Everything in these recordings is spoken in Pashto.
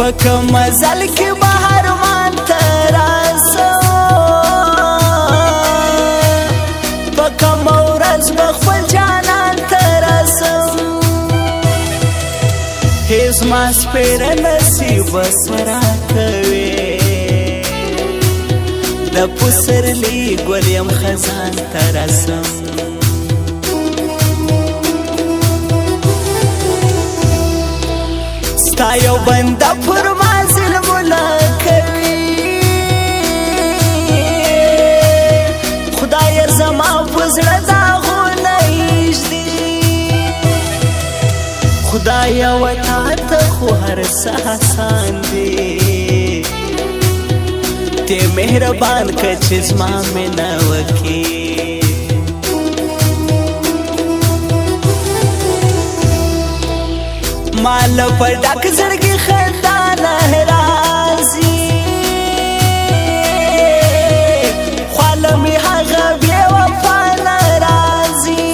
پکم مزل کی بهر مان تراسو پکم ورځ بخپل جانان تراسو هیڅ ما سپیر نصیب سرا کوي د پسرلی ګلیم خزان تراسم ستا یو بنده پر ما ظلمونه کوي خدای زما په زړه داغونه ایږدي خدایه و تا ته خو هر څه آسان دي ته مهربان که چې زما مینه وکړي مال په ډک زړګي خندا نه راځي خواله مې هغه بې وفا نه راځي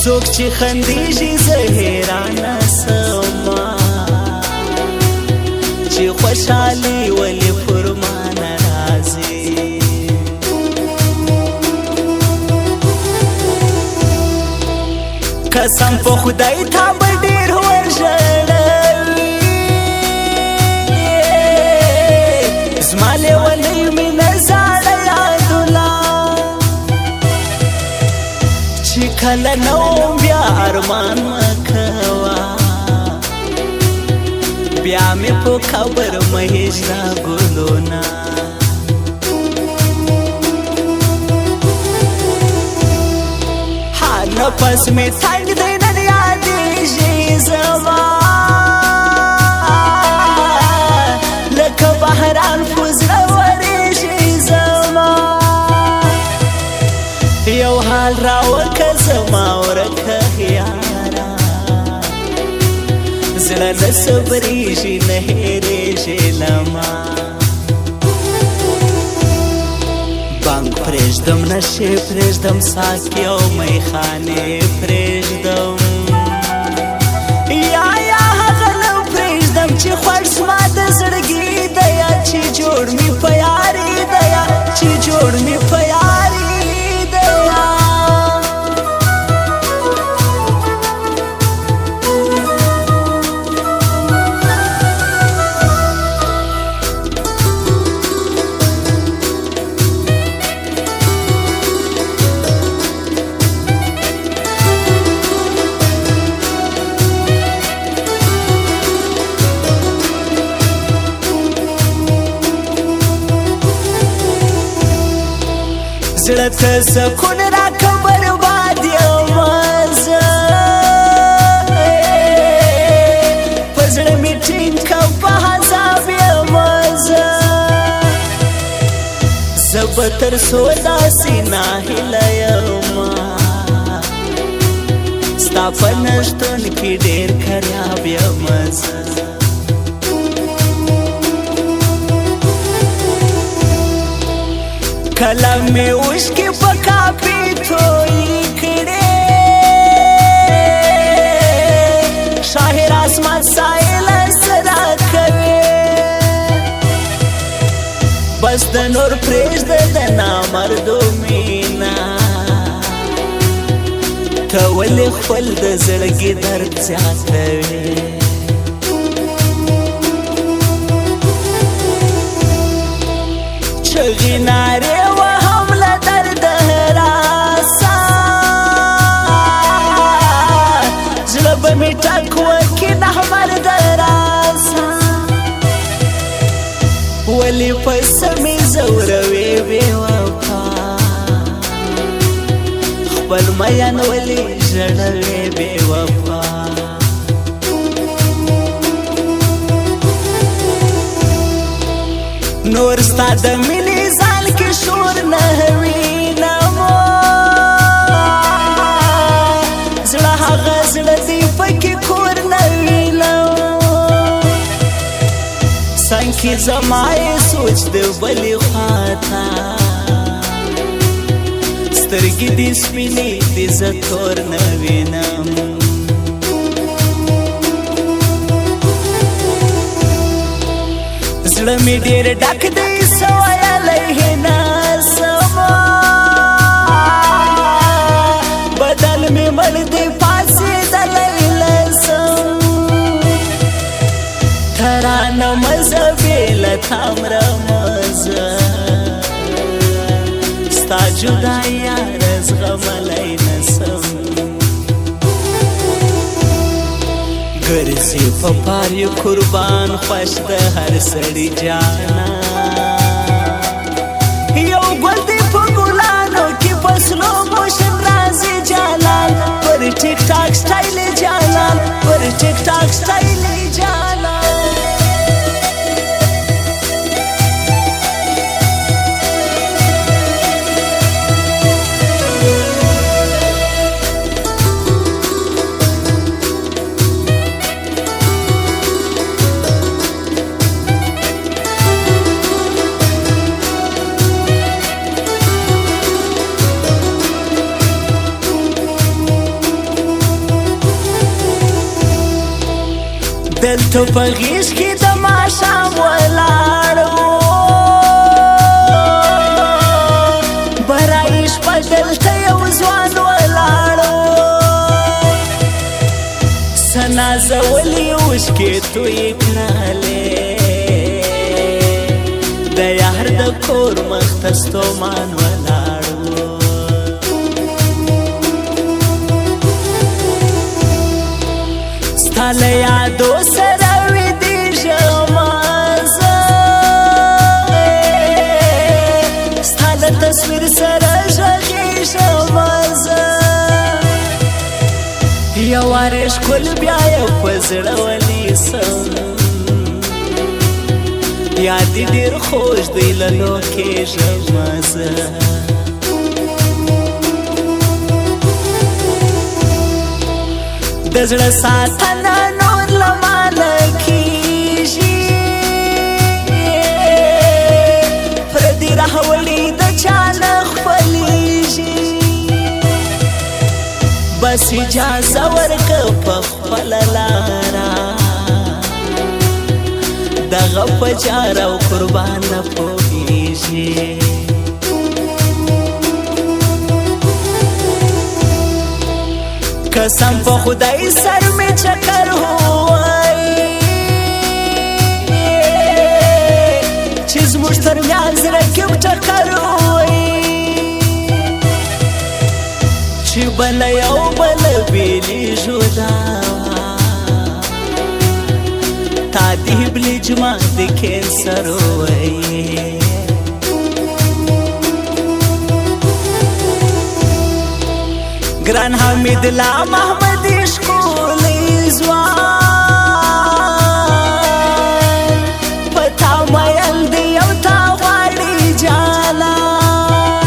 څوک چې خندېږي زه حیرانه سمه چې خوشحالي ولې پر ما نه راځي قسم په خدای تا به ډېر وژړوي زما لیونۍ مینه زاړه یادونه چې کله نه وم بیا ارمان مه کوه بیا مې په قبر مه هېږده ګلونه نفس می تنگ دی نن یادیږي زما لکه بهران په زړه ورېږي زما یو حال راوکه زما ورکه یاره زړه نه صبرېږي نه هېرېږي له ما بانګ پرېږدم نشې پرېږدم ساقي او میخانې پرېږدم یا هغه نه پرېږدم چې خوږ زما د زړګي دی چې جوړ مې په یاري دی چې جوړ مې په یاري دی زړه ته سکون راکه برباد یمه زه په زړه مې ټینګ که په عذاب یمه زه به تر څو داسې ناهیله یمه ستا په نشتون کې ډېر کریاب یمه زه کله مې اوښکې په کاپي تویې کړې شاهر اسمان سایله سره کوي بس د نور پرېږده د نامردو مینه ته ولې خپل د زړګي درد زیاتوې چغې نارې وهم له درده راسه زړه به مې ټک وکړي نامرده راسه ولې پسه مې ځوروې بې وفا خپل میین ولې ژړوې بې وفا نور ستا د مینې ځال کې شور نه وینمه زړه هغه زړه دی پکې کور نه وینم څنګ کې زما یې سوچ د بلې خواته سترګې دې سپینې دې زه تور نه وینم زړه مې ډېر ډک دی څه ویلی نسم بدل مې مړ دی پاڅېدلی لسم ترانه مزه بې له تمره مزه ستا جدایي یاره زغملی نسم ګرځي په پار یو قربان خوښ د هر سړي جانا یو ګل دی په ګلانو کې په سلو موشن راځي جانان پر ټیک ټاک سټایل جانان پر ټیک ټاک سټایل جانان دلته په غېږ کې د ماښام ولاړو برایې شپه دلته یو ځوان ولاړو څه نازولې اوښکې تویې کړلې د یار د کور مخ ته ستومان ولاړو ستا له یادو سره ویدېږمه زه ستا له تصویر سره غږېږمه زه یو وارې ښکل بیا یو په زړه ونیسم یاد دې ډېر خوږ دی له لوکېږمه زه د زړه ساتنه نور له ماله کېږي پردي راوړي د چا نه خپلېږي بس اجازه ورکه په خپله لاره دغه په جار او قربان نه پوهېږي قسم په خدای سر میں چکر ہوئی چې زموږ ترمنځ زړه کې ټکر ہوئی چې بل یو بل بیلې جدا تا دې بلې جما د کینسر ہوئی ګران حمید لا محمد ښکلی ځوان پتا میل دی یو تا غواړي جانان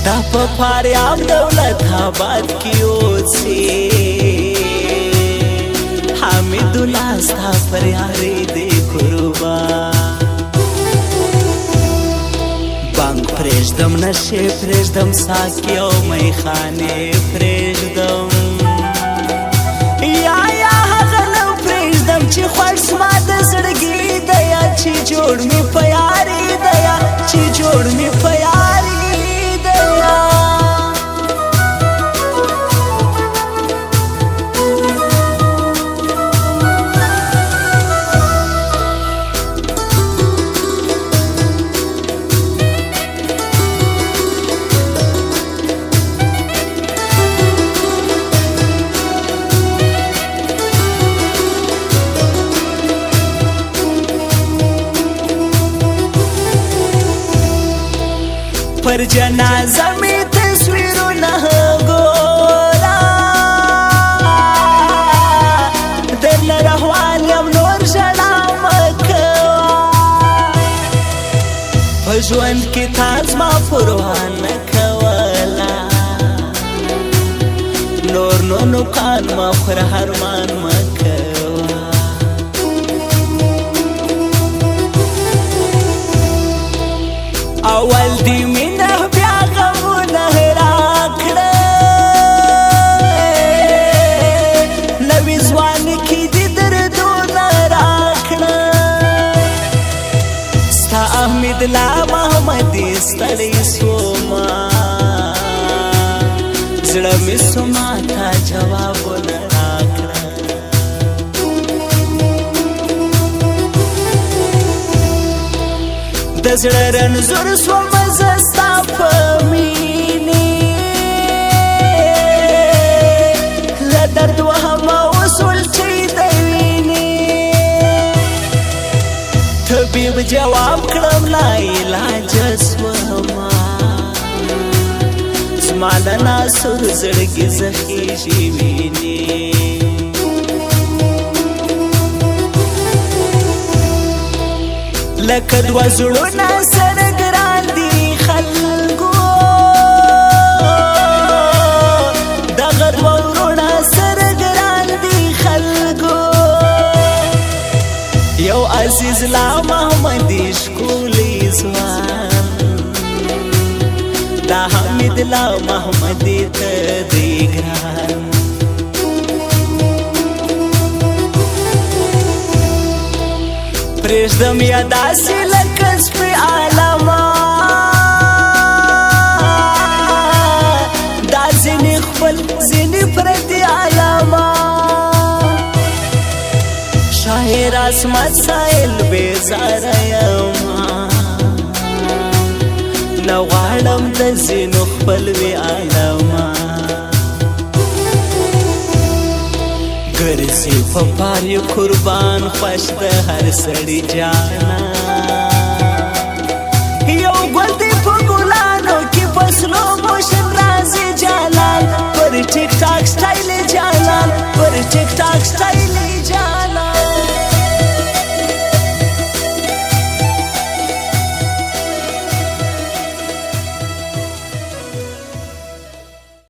دا په فاریاب دولت آباد کې اوسې حمید الله ستا پر یاري دی قربان بانګ پرېږدم نشې پرېږدم ساقي او میخانې پرېږدم یا هغه نه پرېږدم چې خوښ زما د زړګي دی چې جوړ مې په یاري دی چې جوړ مې په یاري دی پر جنازه می تصویرونه ګورا درنه روان یم نور ژړا مه کوه په ژوند کې تا زما پروا نه کوله نور نو نقان ما خور هرمان مه کوه اول دی مینه بیا غمونه راکړه نوی ځوان کې دې دردونه راکړه حمید لا محمدي ستړی سوما زړه مې سوما تا جوابونه راکړه د زړه رنځور سوما زه ستا په مینې له درد وهمه وصول چې د وینې طبیب جواب کړم لا علاج سوما زما د ناسور زړګي زخیږي وینې لکه دوه زړونه سره ګران دي خلکو دغه دوه وروڼه سره ګران دي خلکو یو عزیز لا محمدي ښکلی ځوان دا حمید لا محمدي ته دی ګران پرېږدم یا داسې لکه سپي عالمه دا ځینې خپل ځینې پردي عالمه شاعر عصمت سایل بېزاره یمه نه غواړم د ځینو خپل وي عالمه ګرځي په پار یو قربان خوښ د هر سړي جانا